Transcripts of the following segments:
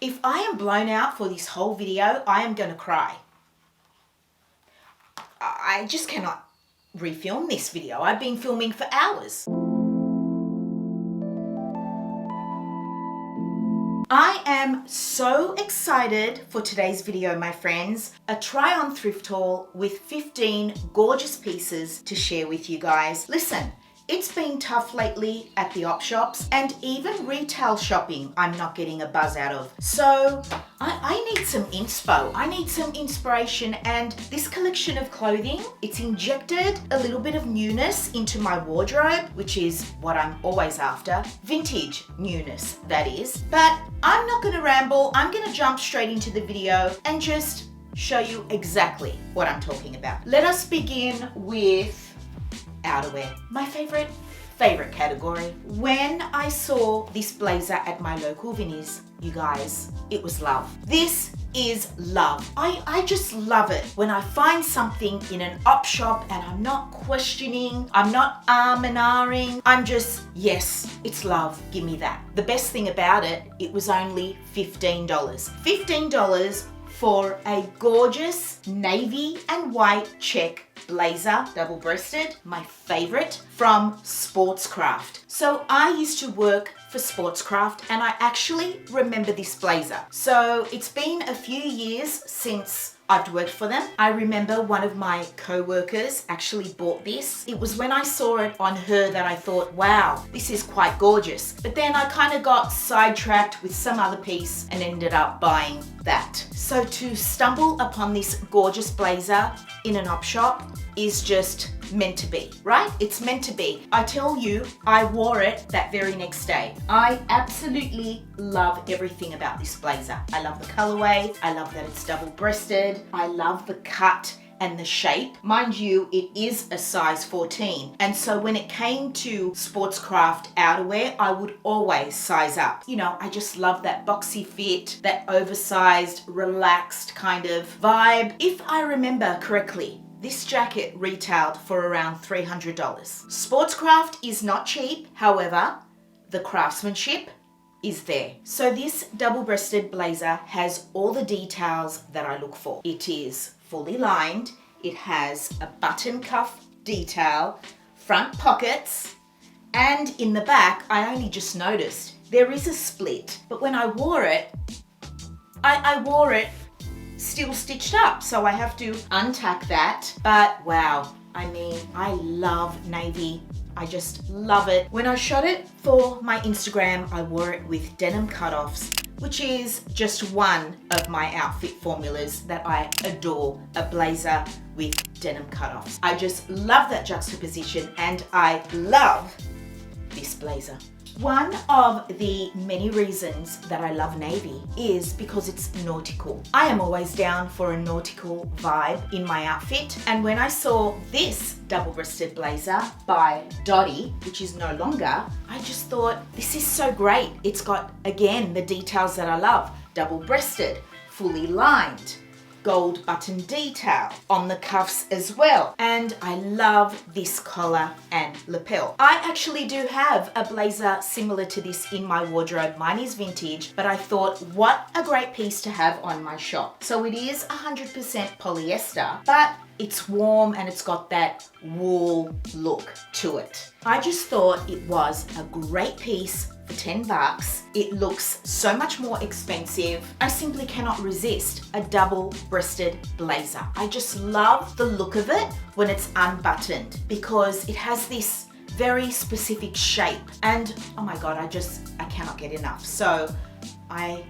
If I am blown out for this whole video, I am gonna cry. I just cannot refilm this video. I've been filming for hours. I am so excited for today's video, my friends. A try on thrift haul with 15 gorgeous pieces to share with you guys. Listen, it's been tough lately at the op shops and even retail shopping I'm not getting a buzz out of. So I need some inspo. I need some inspiration, and this collection of clothing, it's injected a little bit of newness into my wardrobe, which is what I'm always after. Vintage newness, that is. But I'm not gonna ramble. I'm gonna jump straight into the video and just show you exactly what I'm talking about. Let us begin with outerwear, my favorite category. When I saw this blazer at my local Vinnie's, you guys, it was love. This is love. I just love it when I find something in an op shop and I'm not questioning, I'm not and ahhing, I'm just, yes, it's love, give me that. The best thing about it, it was only $15. $15 for a gorgeous navy and white check blazer, double-breasted, my favorite, from Sportscraft. So I used to work for Sportscraft and I actually remember this blazer. So it's been a few years since I've worked for them. I remember one of my co-workers actually bought this. It was when I saw it on her that I thought, wow, this is quite gorgeous. But then I kind of got sidetracked with some other piece and ended up buying that. So to stumble upon this gorgeous blazer in an op shop is just meant to be, right? It's meant to be. I tell you, I wore it that very next day. I absolutely love everything about this blazer. I love the colorway. I love that it's double-breasted. I love the cut and the shape. Mind you, it is a size 14. And so when it came to Sportscraft outerwear, I would always size up. You know, I just love that boxy fit, that oversized, relaxed kind of vibe. If I remember correctly, this jacket retailed for around $300. Sportscraft is not cheap, however, the craftsmanship is there. So this double-breasted blazer has all the details that I look for. It is fully lined, it has a button cuff detail, front pockets, and in the back, I only just noticed, there is a split. But when I wore it, I wore it still stitched up, so I have to untack that. But wow, I mean, I love navy. I just love it. When I shot it for my Instagram, I wore it with denim cutoffs, which is just one of my outfit formulas that I adore, a blazer with denim cutoffs. I just love that juxtaposition and I love this blazer. One of the many reasons that I love navy is because it's nautical. I am always down for a nautical vibe in my outfit, and when I saw this double-breasted blazer by Dedes, which is no longer, I just thought, this is so great. It's got, again, the details that I love. Double-breasted, fully lined, gold button detail on the cuffs as well. And I love this collar and lapel. I actually do have a blazer similar to this in my wardrobe. Mine is vintage, but I thought, what a great piece to have on my shop. So it is 100% polyester, but it's warm and it's got that wool look to it. I just thought it was a great piece for 10 bucks. It looks so much more expensive. I simply cannot resist a double-breasted blazer. I just love the look of it when it's unbuttoned because it has this very specific shape, and oh my God, I cannot get enough. So I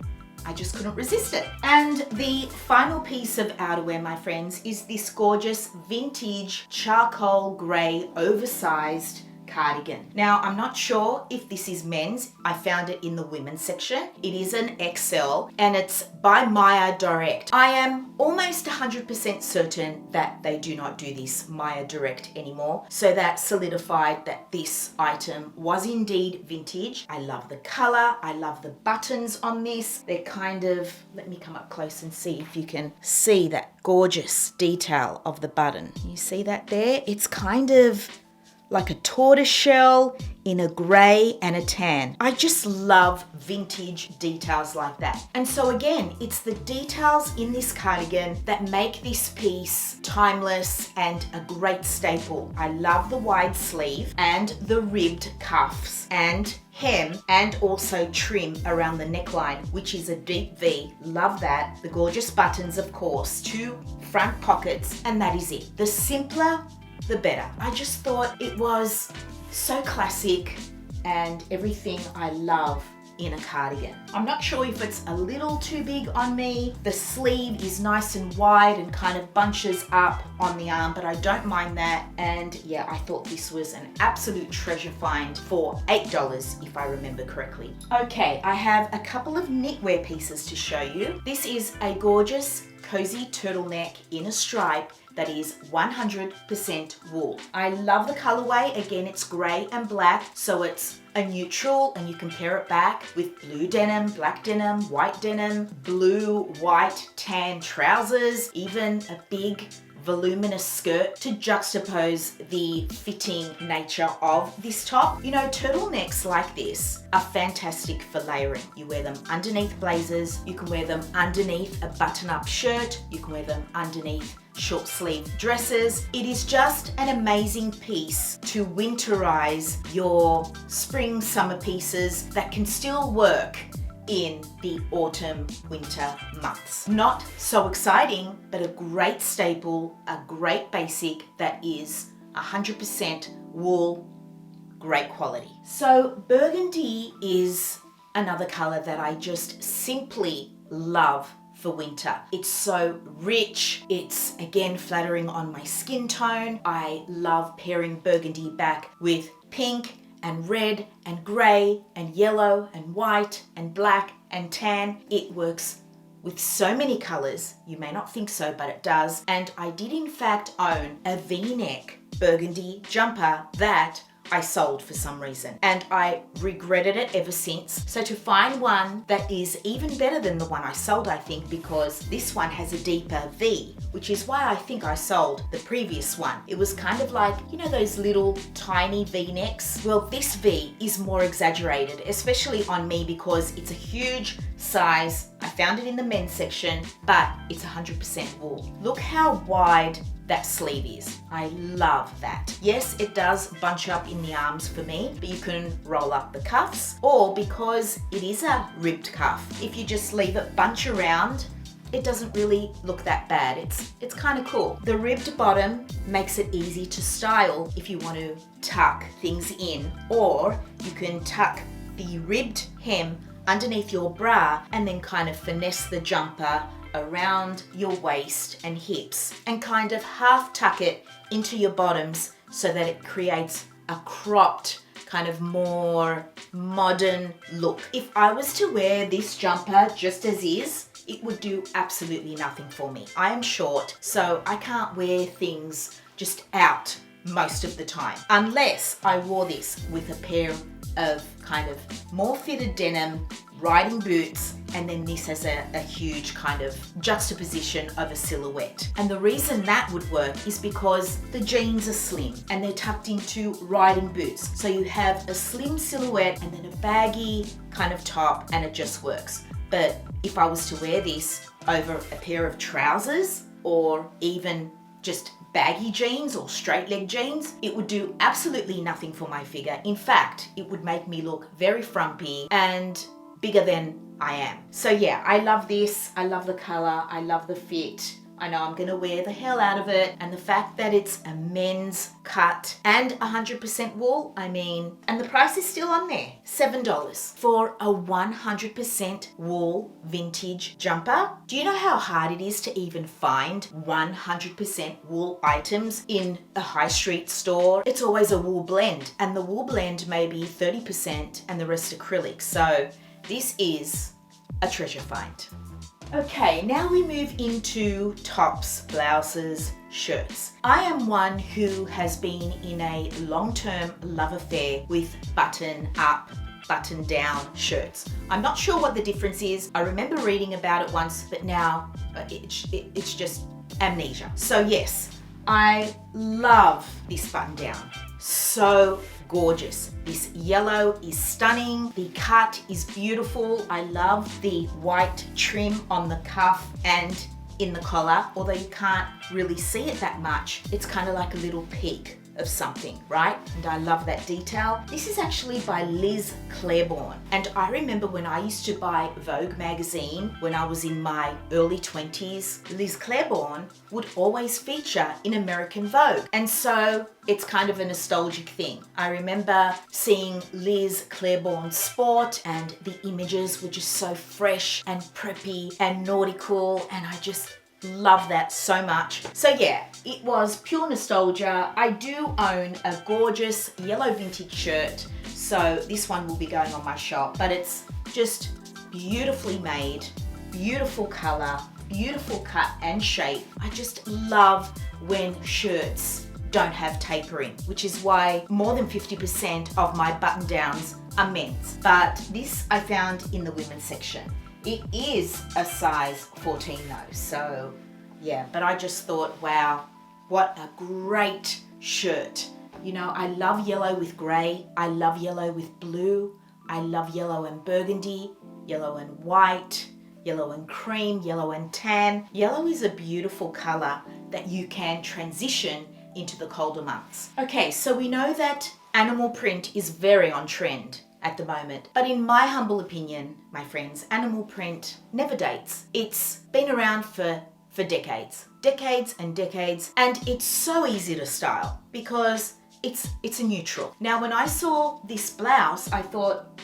just couldn't resist it. And the final piece of outerwear, my friends, is this gorgeous vintage charcoal gray oversized cardigan. Now, I'm not sure if this is men's. I found it in the women's section. It is an XL and it's by Maya Direct. I am almost 100% certain that they do not do this Maya Direct anymore. So that solidified that this item was indeed vintage. I love the color. I love the buttons on this. They're kind of, let me come up close and see if you can see that gorgeous detail of the button. You see that there? It's kind of like a tortoiseshell in a grey and a tan. I just love vintage details like that. And so again, it's the details in this cardigan that make this piece timeless and a great staple. I love the wide sleeve and the ribbed cuffs and hem and also trim around the neckline, which is a deep V. Love that. The gorgeous buttons, of course, 2 front pockets, and that is it. The simpler, the better. I just thought it was so classic and everything I love in a cardigan. I'm not sure if it's a little too big on me. The sleeve is nice and wide and kind of bunches up on the arm, but I don't mind that. And yeah, I thought this was an absolute treasure find for $8 if I remember correctly. Okay, I have a couple of knitwear pieces to show you. This is a gorgeous cozy turtleneck in a stripe that is 100% wool. I love the colorway. Again, it's gray and black, so it's a neutral, and you can pair it back with blue denim, black denim, white denim, blue, white, tan trousers, even a big voluminous skirt to juxtapose the fitting nature of this top. You know, turtlenecks like this are fantastic for layering. You wear them underneath blazers, you can wear them underneath a button-up shirt, you can wear them underneath short sleeve dresses. It is just an amazing piece to winterize your spring summer pieces that can still work in the autumn winter months. Not so exciting, but a great staple, a great basic that is 100% wool, great quality. So burgundy is another color that I just simply love for winter. It's so rich. It's again flattering on my skin tone. I love pairing burgundy back with pink and red and grey and yellow and white and black and tan. It works with so many colors. You may not think so, but it does. And I did in fact own a V-neck burgundy jumper that I sold for some reason, and I regretted it ever since. So to find one that is even better than the one I sold, I think, because this one has a deeper V, which is why I think I sold the previous one. It was kind of like, you know, those little tiny V-necks? Well, this V is more exaggerated, especially on me because it's a huge size. I found it in the men's section, but it's 100% wool. Look how wide that sleeve is. I love that. Yes, it does bunch up in the arms for me, but you can roll up the cuffs, or because it is a ribbed cuff, if you just leave it bunch around, it doesn't really look that bad. It's kind of cool. The ribbed bottom makes it easy to style if you want to tuck things in, or you can tuck the ribbed hem underneath your bra and then kind of finesse the jumper around your waist and hips and kind of half tuck it into your bottoms so that it creates a cropped, kind of more modern look. If I was to wear this jumper just as is, it would do absolutely nothing for me. I am short, so I can't wear things just out most of the time, unless I wore this with a pair of kind of more fitted denim riding boots, and then this has a huge kind of juxtaposition of a silhouette. And the reason that would work is because the jeans are slim and they're tucked into riding boots. So you have a slim silhouette and then a baggy kind of top, and it just works. But if I was to wear this over a pair of trousers or even just baggy jeans or straight leg jeans, it would do absolutely nothing for my figure. In fact, it would make me look very frumpy and bigger than I am. So yeah, I love this. I love the color. I love the fit. I know I'm gonna wear the hell out of it. And the fact that it's a men's cut and 100% wool, I mean, and the price is still on there, $7 for a 100% wool vintage jumper. Do you know how hard it is to even find 100% wool items in a high street store? It's always a wool blend, and the wool blend may be 30% and the rest acrylic. So this is a treasure find. Okay, now we move into tops, blouses, shirts. I am one who has been in a long-term love affair with button-up, button-down shirts. I'm not sure what the difference is. I remember reading about it once, but now it's just amnesia. So yes, I love this button-down. so gorgeous. This yellow is stunning. The cut is beautiful. I love the white trim on the cuff and in the collar, although you can't really see it that much. It's kind of like a little peak of something, right? And I love that detail. This is actually by Liz Claiborne. And I remember when I used to buy Vogue magazine when I was in my early 20s, Liz Claiborne would always feature in American Vogue. And so it's kind of a nostalgic thing. I remember seeing Liz Claiborne sport and the images were just so fresh and preppy and nautical, and I just love that so much. So yeah, it was pure nostalgia. I do own a gorgeous yellow vintage shirt, so this one will be going on my shop, but it's just beautifully made, beautiful color, beautiful cut and shape. I just love when shirts don't have tapering, which is why more than 50% of my button downs are men's. But this I found in the women's section. It is a size 14 though, so yeah, but I just thought, wow, what a great shirt. You know, I love yellow with gray, I love yellow with blue, I love yellow and burgundy, yellow and white, yellow and cream, yellow and tan. Yellow is a beautiful color that you can transition into the colder months. Okay, so we know that animal print is very on trend at the moment. But in my humble opinion, my friends, animal print never dates. It's been around for decades and decades, and it's so easy to style because it's a neutral. Now, when I saw this blouse, I thought,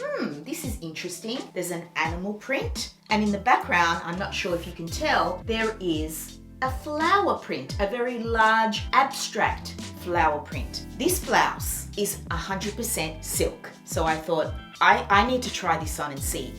this is interesting. There's an animal print, and in the background, I'm not sure if you can tell, there is a flower print, a very large abstract flower print. This blouse is 100% silk. So I thought, I need to try this on and see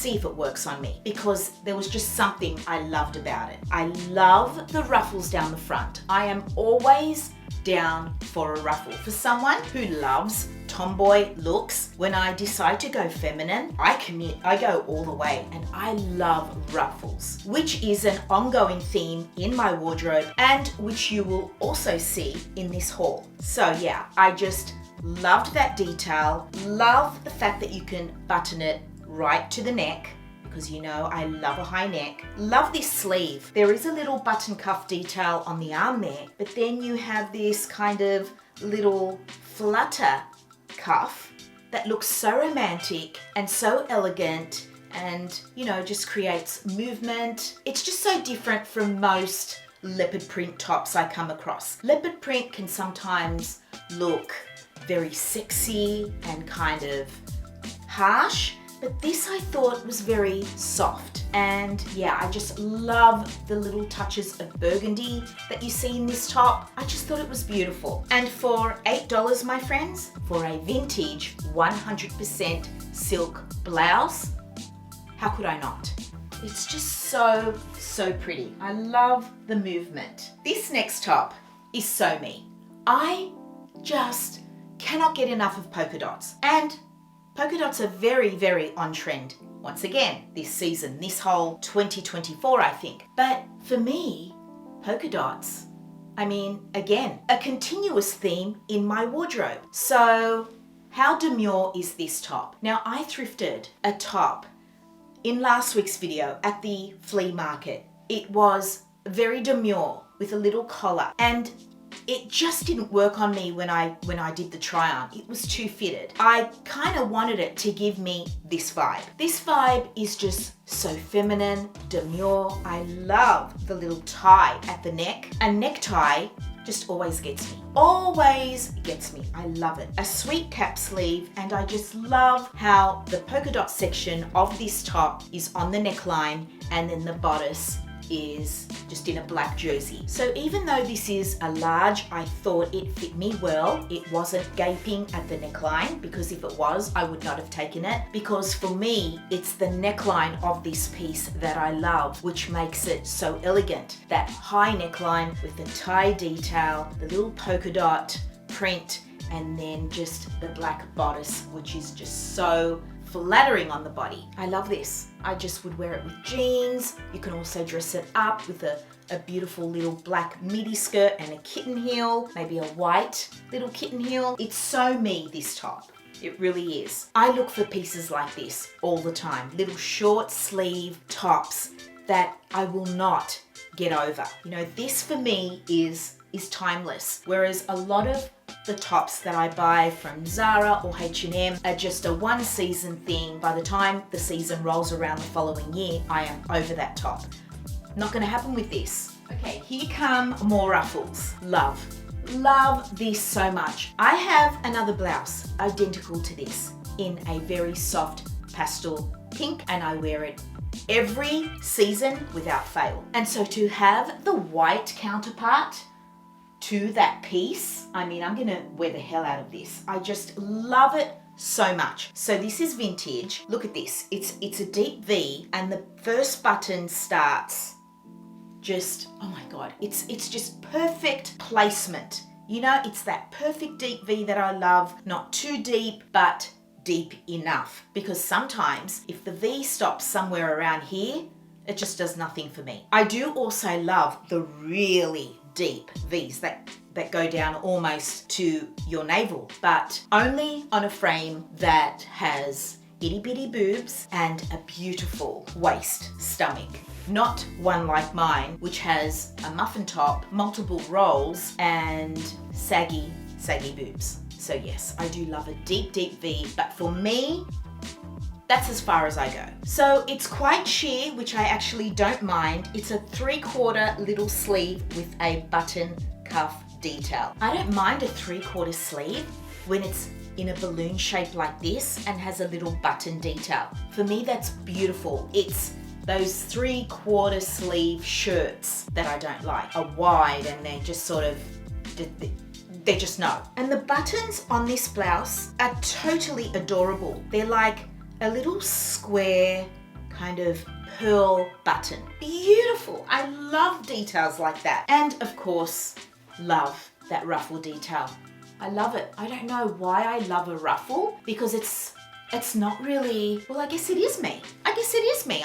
if it works on me, because there was just something I loved about it. I love the ruffles down the front. I am always down for a ruffle. For someone who loves tomboy looks, when I decide to go feminine, I go all the way, and I love ruffles, which is an ongoing theme in my wardrobe and which you will also see in this haul. So yeah, I just loved that detail, love the fact that you can button it right to the neck, because you know I love a high neck. Love this sleeve. There is a little button cuff detail on the arm there, but then you have this kind of little flutter cuff that looks so romantic and so elegant, and you know, just creates movement. It's just so different from most leopard print tops I come across. Leopard print can sometimes look very sexy and kind of harsh, but this I thought was very soft. And yeah, I just love the little touches of burgundy that you see in this top. I just thought it was beautiful. And for $8, my friends, for a vintage 100% silk blouse, how could I not? It's just so pretty. I love the movement. This next top is so me. I just cannot get enough of polka dots. And polka dots are very on trend once again this season, this whole 2024, I think. But for me, polka dots, I mean, again, a continuous theme in my wardrobe. So how demure is this top? Now, I thrifted a top in last week's video at the flea market. It was very demure with a little collar, and it just didn't work on me when I did the try on. It was too fitted. I kind of wanted it to give me this vibe. This vibe is just so feminine, demure. I love the little tie at the neck. A necktie just always gets me. Always gets me. I love it. A sweet cap sleeve, and I just love how the polka dot section of this top is on the neckline, and then the bodice is just in a black jersey. So even though this is a large, I thought it fit me well. It wasn't gaping at the neckline, because if it was, I would not have taken it, because for me, it's the neckline of this piece that I love, which makes it so elegant. That high neckline with the tie detail, the little polka dot print, and then just the black bodice, which is just so flattering on the body. I love this. I just would wear it with jeans. You can also dress it up with a beautiful little black midi skirt and a kitten heel, maybe a white little kitten heel. It's so me, this top. It really is. I look for pieces like this all the time. Little short sleeve tops that I will not get over. You know, this for me is timeless. Whereas a lot of the tops that I buy from Zara or H&M are just a one season thing. By the time the season rolls around the following year, I am over that top. Not gonna happen with this. Okay, here come more ruffles. Love this so much. I have another blouse identical to this in a very soft pastel pink, and I wear it every season without fail. And so to have the white counterpart to that piece, I mean, I'm gonna wear the hell out of this. I just love it so much. So this is vintage. Look at this. It's a deep V, and the first button starts just, oh my God, it's just perfect placement. You know, it's that perfect deep V that I love. Not too deep, but deep enough. Because sometimes if the V stops somewhere around here, it just does nothing for me. I do also love the really deep V's that go down almost to your navel, but only on a frame that has itty bitty boobs and a beautiful waist stomach. Not one like mine, which has a muffin top, multiple rolls, and saggy boobs. So yes, I do love a deep V, but for me, that's as far as I go. So it's quite sheer, which I actually don't mind. It's a 3/4 little sleeve with a button cuff detail. I don't mind a 3/4 sleeve when it's in a balloon shape like this and has a little button detail. For me, that's beautiful. It's those 3/4 sleeve shirts that I don't like, are wide and they're just sort of, they just no. And the buttons on this blouse are totally adorable. They're like a little square kind of pearl button. Beautiful. I love details like that. And of course, love that ruffle detail. I love it. I don't know why I love a ruffle, because it's not really, well, I guess it is me.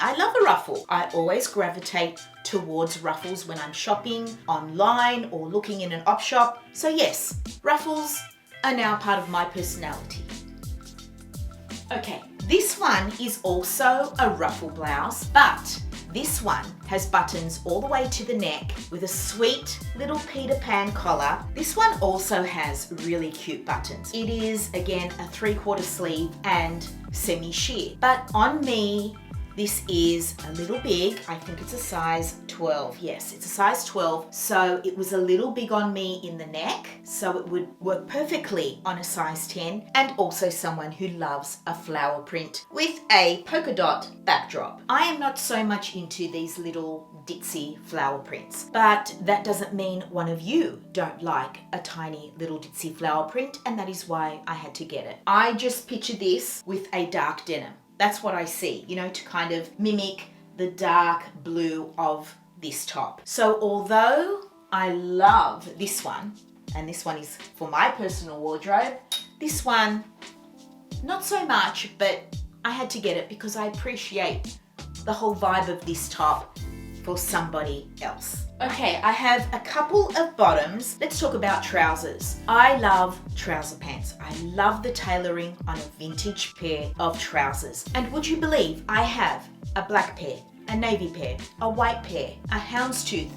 I love a ruffle. I always gravitate towards ruffles when I'm shopping online or looking in an op shop. So yes, ruffles are now part of my personality. Okay, this one is also a ruffle blouse, but this one has buttons all the way to the neck with a sweet little Peter Pan collar. This one also has really cute buttons. It is, again, a 3/4 sleeve and semi-sheer. But on me, this is a little big. I think it's a size 12. Yes, it's a size 12. So it was a little big on me in the neck. So it would work perfectly on a size 10, and also someone who loves a flower print with a polka dot backdrop. I am not so much into these little ditzy flower prints, but that doesn't mean one of you don't like a tiny little ditzy flower print, and that is why I had to get it. I just picture this with a dark denim. That's what I see, you know, to kind of mimic the dark blue of this top. So although I love this one, and this one is for my personal wardrobe, this one, not so much, but I had to get it because I appreciate the whole vibe of this top for somebody else. Okay, I have a couple of bottoms. Let's talk about trousers. I love trouser pants. I love the tailoring on a vintage pair of trousers. And would you believe I have a black pair, a navy pair, a white pair, a houndstooth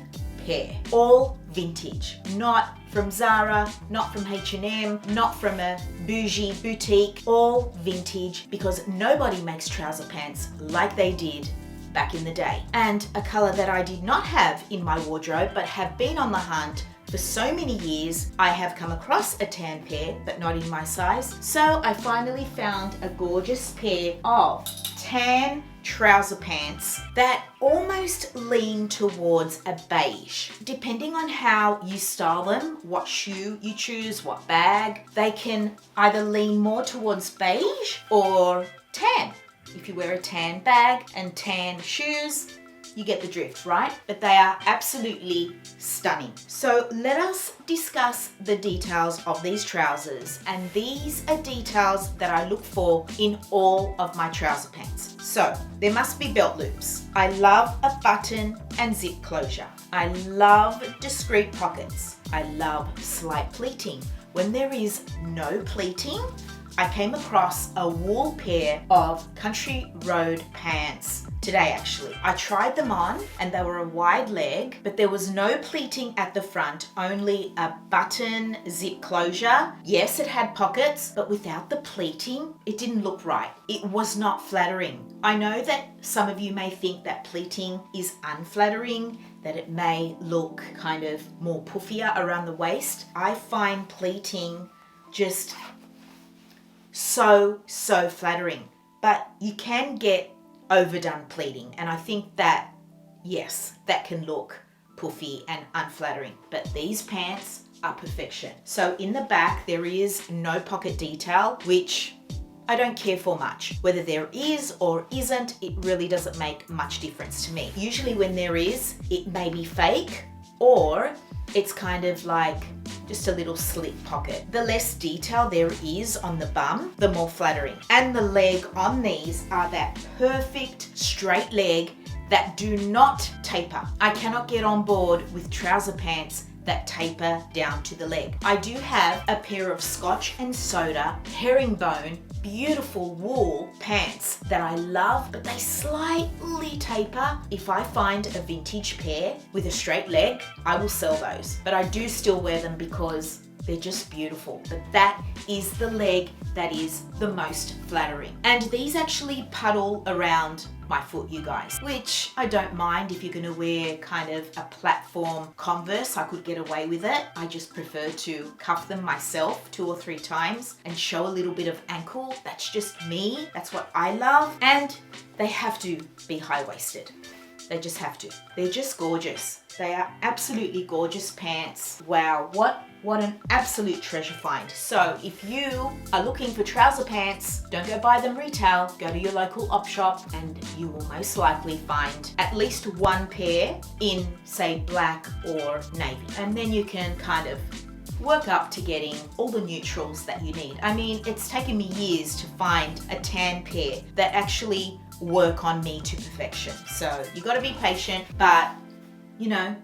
pair, all vintage. Not from Zara, not from H&M, not from a bougie boutique, all vintage, because nobody makes trouser pants like they did back in the day. And a color that I did not have in my wardrobe but have been on the hunt for so many years. I have come across a tan pair, but not in my size. So I finally found a gorgeous pair of tan trouser pants that almost lean towards a beige. Depending on how you style them, what shoe you choose, what bag, they can either lean more towards beige or tan. If you wear a tan bag and tan shoes, You get the drift, right? But they are absolutely stunning. So let us discuss the details of these trousers, and these are details that I look for in all of my trouser pants. So there must be belt loops. I love a button and zip closure. I love discreet pockets. I love slight pleating. When there is no pleating, I came across a wool pair of country road pants today actually. I tried them on and they were a wide leg, but there was no pleating at the front, only a button zip closure. Yes, it had pockets, but without the pleating, it didn't look right. It was not flattering. I know that some of you may think that pleating is unflattering, that it may look kind of more puffier around the waist. I find pleating just so flattering, but you can get overdone pleating, and I think that, yes, that can look puffy and unflattering, but these pants are perfection. So in the back there is no pocket detail, which I don't care for much. Whether there is or isn't, it really doesn't make much difference to me. Usually when there is, it may be fake, or it's kind of like just a little slit pocket. The less detail there is on the bum, the more flattering. And the leg on these are that perfect straight leg that do not taper. I cannot get on board with trouser pants that taper down to the leg. I do have a pair of Scotch and Soda herringbone beautiful wool pants that I love, but they slightly taper. If I find a vintage pair with a straight leg, I will sell those, but I do still wear them because they're just beautiful. But that is the leg that is the most flattering. And these actually puddle around my foot, you guys, which I don't mind. If you're gonna wear kind of a platform Converse, I could get away with it. I just prefer to cuff them myself 2 or 3 times and show a little bit of ankle. That's just me. That's what I love. And they have to be high-waisted. They just have to. They're just gorgeous. They are absolutely gorgeous pants. Wow, what an absolute treasure find. So if you are looking for trouser pants, don't go buy them retail. Go to your local op shop and you will most likely find at least 1 pair in, say, black or navy. And then you can kind of work up to getting all the neutrals that you need. I mean, it's taken me years to find a tan pair that actually work on me to perfection. So you got to be patient, but you know,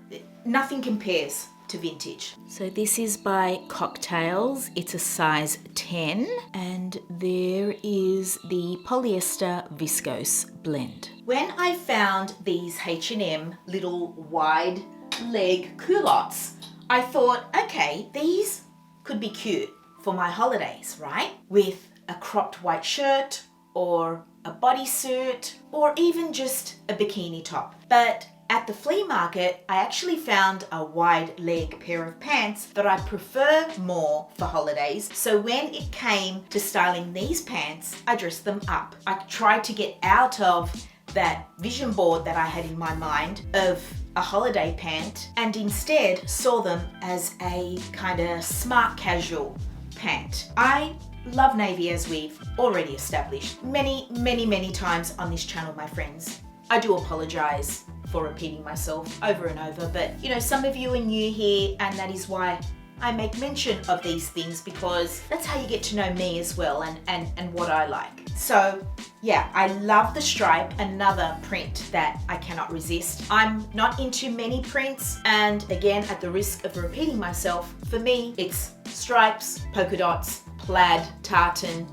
nothing compares to vintage. So this is by Cocktails. It's a size 10 and there is the polyester viscose blend. When I found these H&M little wide leg culottes, I thought, okay, these could be cute for my holidays, right? With a cropped white shirt or a bodysuit or even just a bikini top. But at the flea market, I actually found a wide leg pair of pants that I prefer more for holidays. So when it came to styling these pants, I dressed them up. I tried to get out of that vision board that I had in my mind of a holiday pant and instead saw them as a kind of smart casual pant. I love navy, as we've already established many times on this channel, my friends. I do apologize for repeating myself over and over, but you know, some of you are new here and that is why I make mention of these things, because that's how you get to know me as well and what I like. So yeah, I love the stripe, another print that I cannot resist. I'm not into many prints, and again, at the risk of repeating myself, for me, it's stripes, polka dots, plaid, tartan.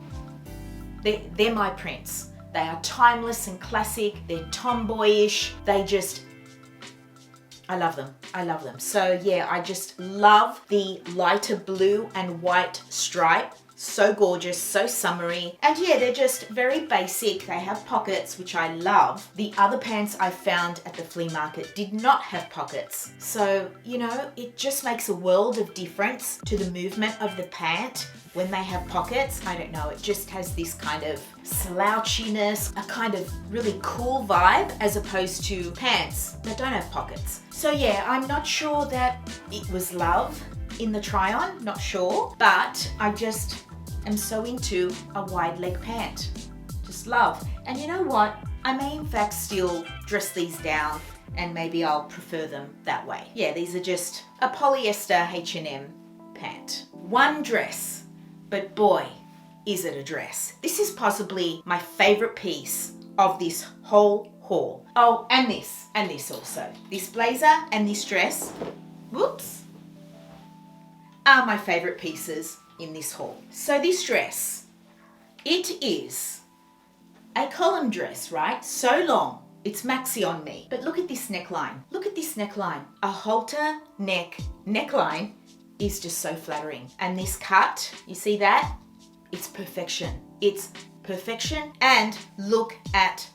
They're my prints. They are timeless and classic. They're tomboyish. I love them. I love them. So yeah, I just love the lighter blue and white stripe. So gorgeous, so summery. And yeah, they're just very basic. They have pockets, which I love. The other pants I found at the flea market did not have pockets. So, you know, it just makes a world of difference to the movement of the pant when they have pockets. I don't know, it just has this kind of slouchiness, a kind of really cool vibe, as opposed to pants that don't have pockets. So yeah, I'm not sure that it was love in the try on, not sure, but I just am so into a wide leg pant. Just love. And you know what? I may in fact still dress these down and maybe I'll prefer them that way. Yeah, these are just a polyester H&M pant. One dress, but boy, is it a dress. This is possibly my favorite piece of this whole haul. Oh, and this also. This blazer and this dress, whoops, are my favorite pieces in this haul. So this dress, it is a column dress, right? So long. It's maxi on me. But look at this neckline. Look at this neckline. A halter neckline is just so flattering. And this cut, you see that? It's perfection. It's perfection. And look at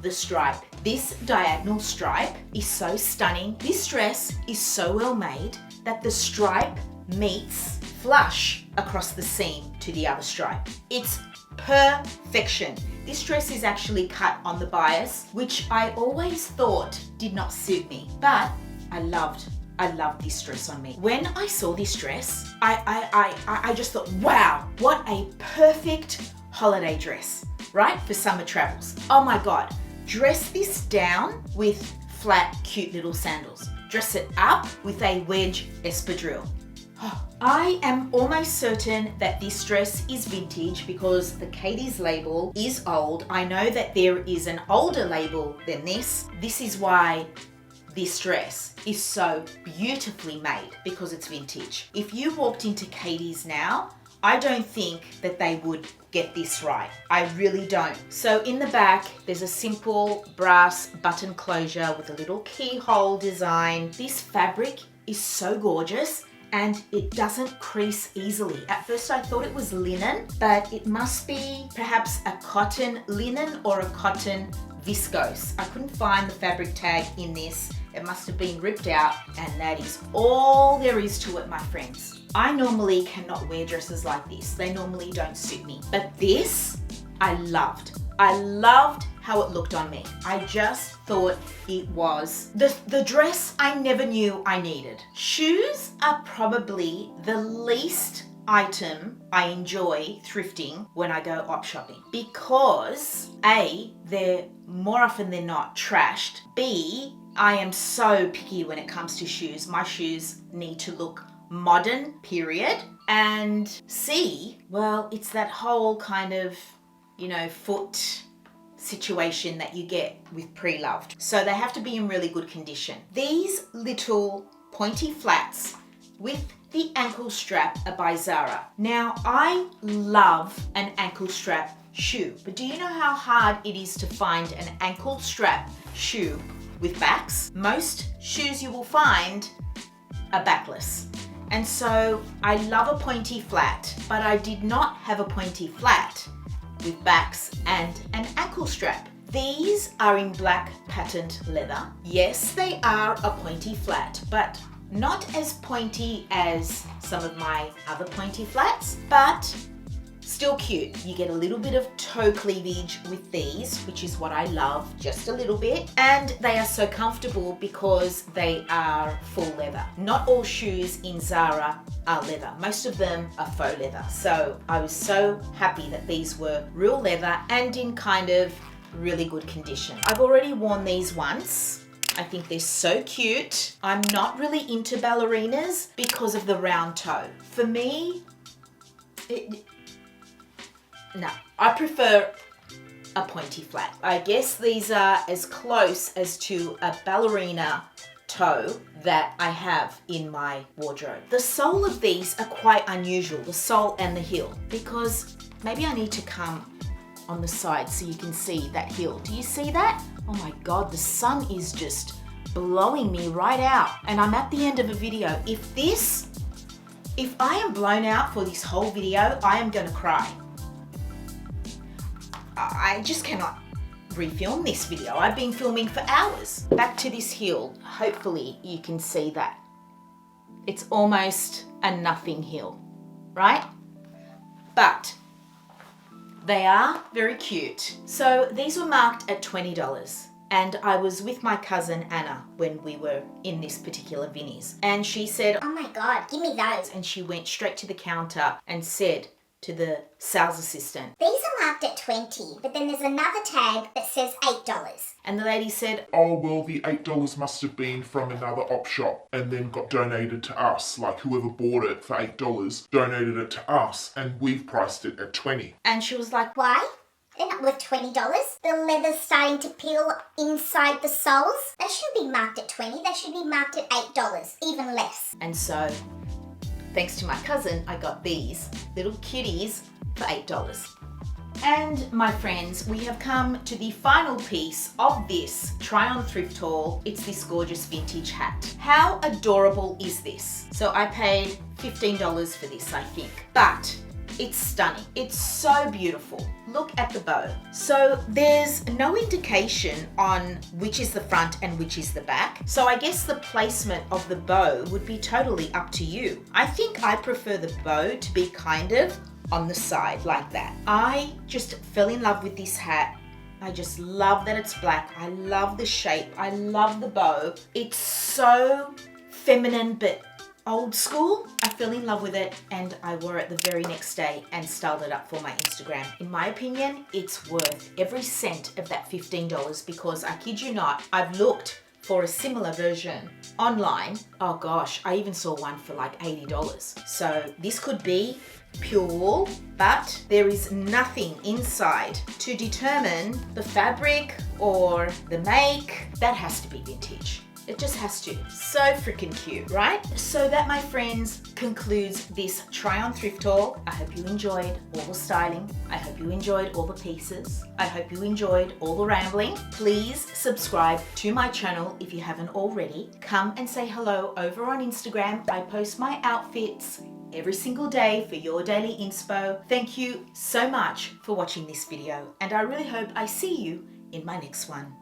the stripe. This diagonal stripe is so stunning. This dress is so well made that the stripe meets flush across the seam to the other stripe. It's perfection. This dress is actually cut on the bias, which I always thought did not suit me, but I loved this dress on me. When I saw this dress, I just thought, wow, what a perfect holiday dress, right? For summer travels. Oh my God. Dress this down with flat, cute little sandals. Dress it up with a wedge espadrille. I am almost certain that this dress is vintage because the Dedes label is old. I know that there is an older label than this. This is why this dress is so beautifully made, because it's vintage. If you walked into Dedes now, I don't think that they would get this right. I really don't. So in the back, there's a simple brass button closure with a little keyhole design. This fabric is so gorgeous and it doesn't crease easily. At first I thought it was linen, but it must be perhaps a cotton linen or a cotton viscose. I couldn't find the fabric tag in this. It must have been ripped out, and that is all there is to it, my friends. I normally cannot wear dresses like this. They normally don't suit me. But this, I loved. I loved how it looked on me. I just thought it was the dress I never knew I needed. Shoes are probably the least item I enjoy thrifting when I go op shopping, because A, they're more often than not trashed. B, I am so picky when it comes to shoes. My shoes need to look modern, period. And C, well, it's that whole kind of, foot situation that you get with pre-loved. So they have to be in really good condition. These little pointy flats with the ankle strap are by Zara. Now, I love an ankle strap shoe, but do you know how hard it is to find an ankle strap shoe with backs? Most shoes you will find are backless. And so I love a pointy flat, but I did not have a pointy flat with backs and an ankle strap. These are in black patterned leather. Yes, they are a pointy flat, but not as pointy as some of my other pointy flats, but still cute. You get a little bit of toe cleavage with these, which is what I love, just a little bit. And they are so comfortable because they are full leather. Not all shoes in Zara are leather. Most of them are faux leather. So I was so happy that these were real leather and in kind of really good condition. I've already worn these once. I think they're so cute. I'm not really into ballerinas because of the round toe. For me, no, I prefer a pointy flat. I guess these are as close as to a ballerina toe that I have in my wardrobe. The sole of these are quite unusual, the sole and the heel, because maybe I need to come on the side so you can see that heel. Do you see that? Oh my God, the sun is just blowing me right out. And I'm at the end of a video. If I am blown out for this whole video, I am gonna cry. I just cannot refilm this video. I've been filming for hours. Back to this heel. Hopefully you can see that. It's almost a nothing heel, right? But they are very cute. So these were marked at $20. And I was with my cousin Anna when we were in this particular Vinnie's. And she said, "Oh my God, give me those." And she went straight to the counter and said to the sales assistant, "These are marked at 20, but then there's another tag that says $8. And the lady said, oh, well, the $8 must have been from another op shop and then got donated to us. Like whoever bought it for $8 donated it to us and we've priced it at 20. and she was like, Why? They're not worth $20. The leather's starting to peel inside the soles. They shouldn't be marked at 20. They should be marked at $8, even less. and so thanks to my cousin, I got these little kitties for $8. And my friends, we have come to the final piece of this try on thrift haul. It's this gorgeous vintage hat. How adorable is this? So I paid $15 for this, I think, but it's stunning. It's so beautiful. Look at the bow. So there's no indication on which is the front and which is the back. So I guess the placement of the bow would be totally up to you. I think I prefer the bow to be kind of on the side like that. I just fell in love with this hat. I just love that it's black. I love the shape. I love the bow. It's so feminine but old school. I fell in love with it and I wore it the very next day and styled it up for my Instagram. In my opinion, it's worth every cent of that $15 because I kid you not, I've looked for a similar version online. Oh gosh, I even saw one for like $80. So this could be pure wool, but there is nothing inside to determine the fabric or the make. That has to be vintage. It just has to. So freaking cute, right? So that, my friends, concludes this try on thrift haul. I hope you enjoyed all the styling. I hope you enjoyed all the pieces. I hope you enjoyed all the rambling. Please subscribe to my channel if you haven't already. Come and say hello over on Instagram. I post my outfits every single day for your daily inspo. Thank you so much for watching this video, and I really hope I see you in my next one.